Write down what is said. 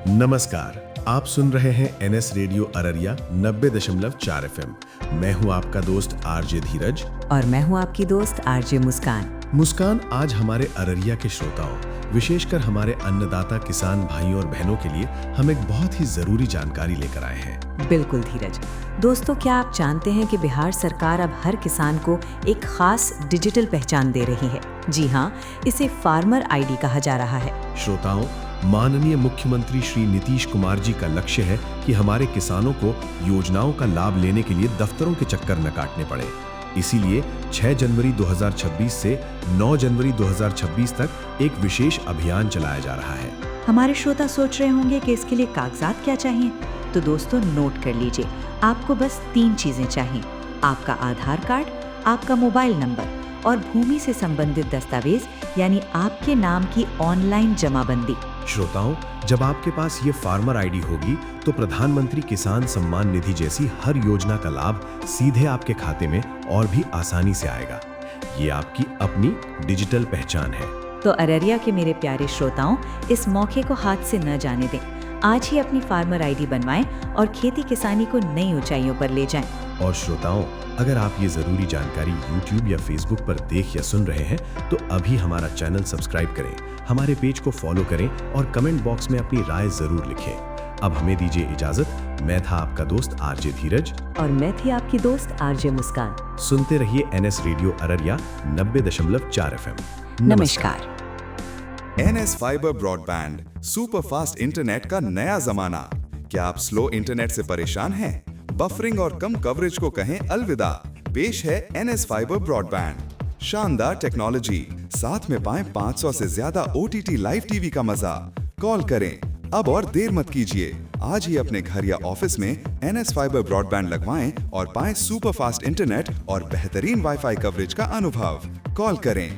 नमस्कार, आप सुन रहे हैं एनएस रेडियो अररिया 90.4 एफएम। मैं हूं आपका दोस्त आरजे धीरज। और मैं हूं आपकी दोस्त आरजे मुस्कान। मुस्कान, आज हमारे अररिया के श्रोताओं, विशेषकर हमारे अन्नदाता किसान भाइयों और बहनों के लिए हम एक बहुत ही जरूरी जानकारी लेकर आए हैं। बिल्कुल धीरज। दोस्तों, क्या आप जानते हैं कि बिहार सरकार अब हर किसान को एक खास डिजिटल पहचान दे रही है? जी हाँ, इसे फार्मर आईडी कहा जा रहा है। श्रोताओं, माननीय मुख्यमंत्री श्री नीतीश कुमार जी का लक्ष्य है कि हमारे किसानों को योजनाओं का लाभ लेने के लिए दफ्तरों के चक्कर न काटने पड़े। इसीलिए 6 जनवरी 2026 से 9 जनवरी 2026 तक एक विशेष अभियान चलाया जा रहा है। हमारे श्रोता सोच रहे होंगे कि इसके लिए कागजात क्या चाहिए, तो दोस्तों नोट कर लीजिए। आपको बस 3 चीजें चाहिए: आपका आधार कार्ड, आपका मोबाइल नंबर और भूमि से संबंधित दस्तावेज, यानी आपके नाम की ऑनलाइन जमाबंदी। श्रोताओं, जब आपके पास ये फार्मर आईडी होगी तो प्रधानमंत्री किसान सम्मान निधि जैसी हर योजना का लाभ सीधे आपके खाते में और भी आसानी से आएगा। ये आपकी अपनी डिजिटल पहचान है। तो अररिया के मेरे प्यारे श्रोताओं, इस मौके को हाथ से न जाने दें। आज ही अपनी फार्मर आईडी बनवाएं और खेती किसानी को नई ऊंचाइयों पर ले जाएं। और श्रोताओं, अगर आप ये जरूरी जानकारी YouTube या Facebook पर देख या सुन रहे हैं तो अभी हमारा चैनल सब्सक्राइब करें, हमारे पेज को फॉलो करें और कमेंट बॉक्स में अपनी राय जरूर लिखें। अब हमें दीजिए इजाजत। मैं था आपका दोस्त आरजे धीरज और मैं थी आपकी दोस्त आरजे मुस्कान। सुनते रहिए एनएस रेडियो अररिया 90.4 एफएम। नमस्कार। NS fibre broadband super fast internet का नया जमाना। क्या आप स्लो इंटरनेट से परेशान हैं? बफरिंग और कम कवरेज को कहें अलविदा। पेश है एनएस फाइबर ब्रॉडबैंड। शानदार टेक्नोलॉजी, साथ में पाएं 500 से ज्यादा OTT लाइव टीवी का मजा। कॉल करें अब और देर मत कीजिए। आज ही अपने घर या ऑफिस में एनएस फाइबर ब्रॉडबैंड लगवाएं और पाएं सुपर फास्ट इंटरनेट और बेहतरीन वाईफाई कवरेज का अनुभव। कॉल करें